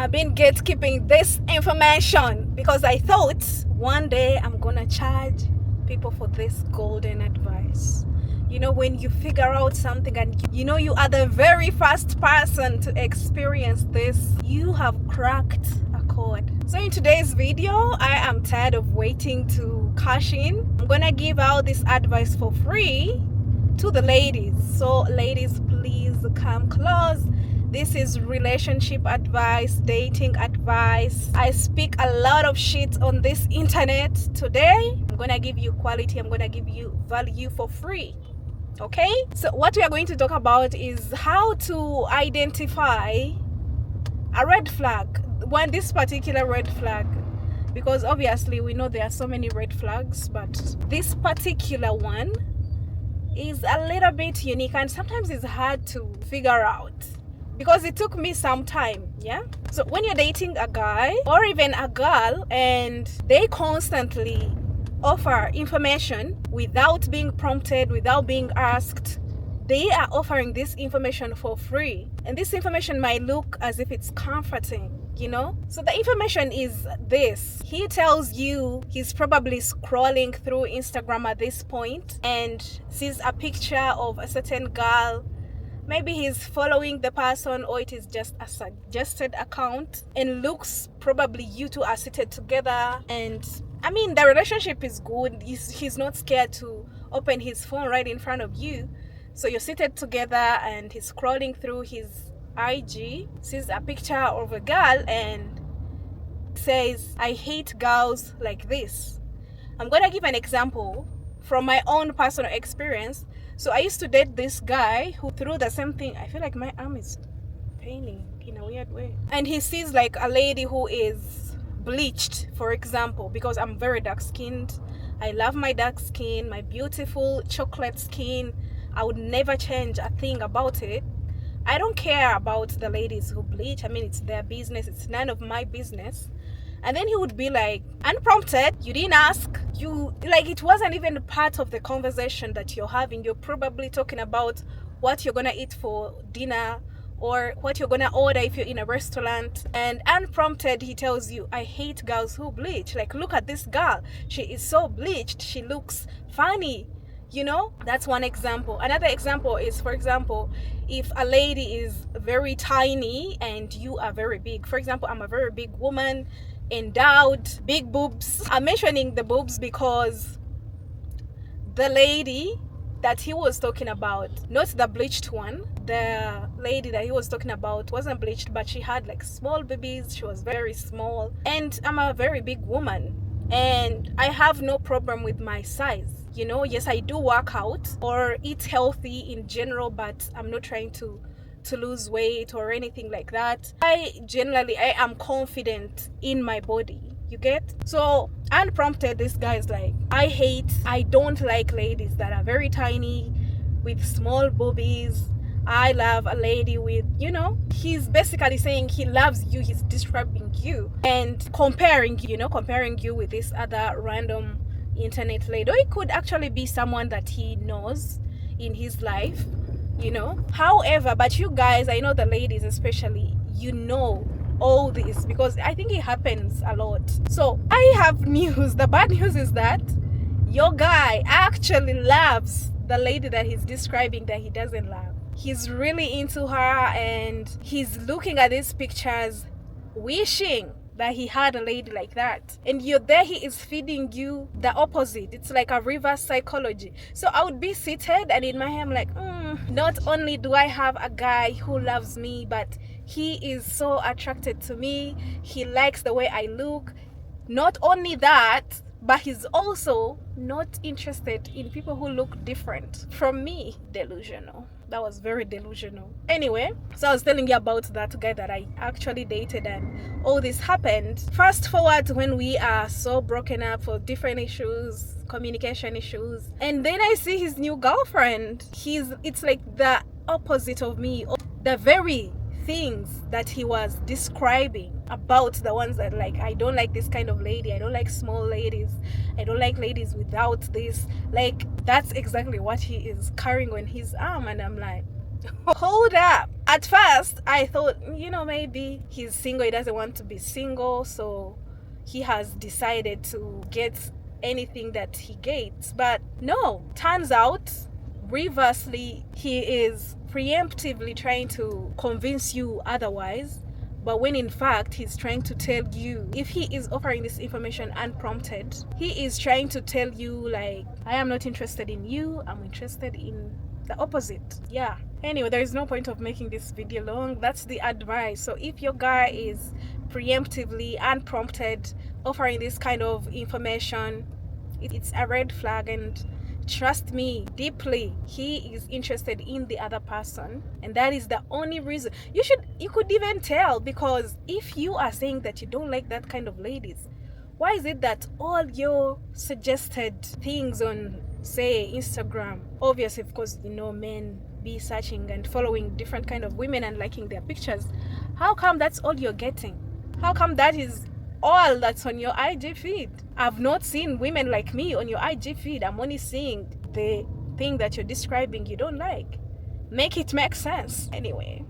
I've been gatekeeping this information because I thought one day I'm gonna charge people for this golden advice. You know, when you figure out something and you know you are the very first person to experience this, you have cracked a code. So in today's video, I am tired of waiting to cash in. I'm gonna give out this advice for free to the ladies. So ladies, please come close. This is relationship advice, dating advice. I speak a lot of shit on this internet. Today, I'm gonna give you quality, I'm gonna give you value for free. Okay? So what we are going to talk about is how to identify a red flag. This particular red flag, because obviously we know there are so many red flags, but this particular one is a little bit unique and sometimes it's hard to figure out because it took me some time. Yeah, so when you're dating a guy or even a girl and they constantly offer information without being prompted, without being asked, they are offering this information for free, and this information might look as if it's comforting, you know. So the information is this: he tells you he's probably scrolling through Instagram at this point and sees a picture of a certain girl. Maybe he's following the person, or it is just a suggested account, and looks probably you two are seated together, and I mean the relationship is good. He's not scared to open his phone right in front of you. So you're seated together and he's scrolling through his IG, sees a picture of a girl and says, I hate girls like this. I'm gonna give an example from my own personal experience. So I used to date this guy who, through the same thing, I feel like my arm is paining in a weird way. And he sees like a lady who is bleached, for example, because I'm very dark skinned. I love my dark skin, my beautiful chocolate skin. I would never change a thing about it. I don't care about the ladies who bleach. I mean, it's their business. It's none of my business. And then he would be like, unprompted, you didn't ask. It wasn't even part of the conversation that you're having. You're probably talking about what you're gonna eat for dinner or what you're gonna order if you're in a restaurant. And unprompted, he tells you, I hate girls who bleach. Like, look at this girl. She is so bleached. She looks funny. You know, that's one example. Another example is, for example, if a lady is very tiny and you are very big. For example, I'm a very big woman, endowed, big boobs. I'm mentioning the boobs because the lady that he was talking about, not the bleached one, the lady that he was talking about wasn't bleached, but she had like small babies. She was very small, and I'm a very big woman and I have no problem with my size. You know, yes, I do work out or eat healthy in general, but I'm not trying to lose weight or anything like that. I am confident in my body. You get? So unprompted, this guy is like, I don't like ladies that are very tiny with small boobies. I love a lady with, you know, he's basically saying he loves you. He's describing you and comparing you with this other random internet lady, or it could actually be someone that he knows in his life, you know. However, but you guys, I know the ladies especially, you know all this because I think it happens a lot. So I have news. The bad news is that your guy actually loves the lady that he's describing that he doesn't love. He's really into her and he's looking at these pictures wishing that he had a lady like that, and you're there, he is feeding you the opposite. It's like a reverse psychology. So I would be seated and in my head I'm like, not only do I have a guy who loves me, but he is so attracted to me, he likes the way I look. Not only that, but he's also not interested in people who look different from me. Delusional. That was very delusional. Anyway, so I was telling you about that guy that I actually dated and all this happened. Fast forward when we are so broken up for different issues, communication issues, and then I see his new girlfriend. It's like the opposite of me. The very things that he was describing about the ones that, like, I don't like this kind of lady, I don't like small ladies, I don't like ladies without this, like, that's exactly what he is carrying on his arm. And I'm like, hold up, At first, I thought, maybe he's single, he doesn't want to be single, so he has decided to get anything that he gets. But no, turns out, reversely, he is preemptively trying to convince you otherwise. But when in fact he's trying to tell you, if he is offering this information unprompted, he is trying to tell you, like, I am not interested in you, I'm interested in the opposite. Yeah. Anyway, there is no point of making this video long. That's the advice. So if your guy is preemptively, unprompted, offering this kind of information, it's a red flag. And trust me deeply, he is interested in the other person, and that is the only reason. You could even tell, because if you are saying that you don't like that kind of ladies, why is it that all your suggested things on, say, Instagram, obviously, of course, men be searching and following different kind of women and liking their pictures, how come that's all you're getting? How come that is all that's on your IG feed? I've not seen women like me on your IG feed. I'm only seeing the thing that you're describing you don't like. Make it make sense. Anyway.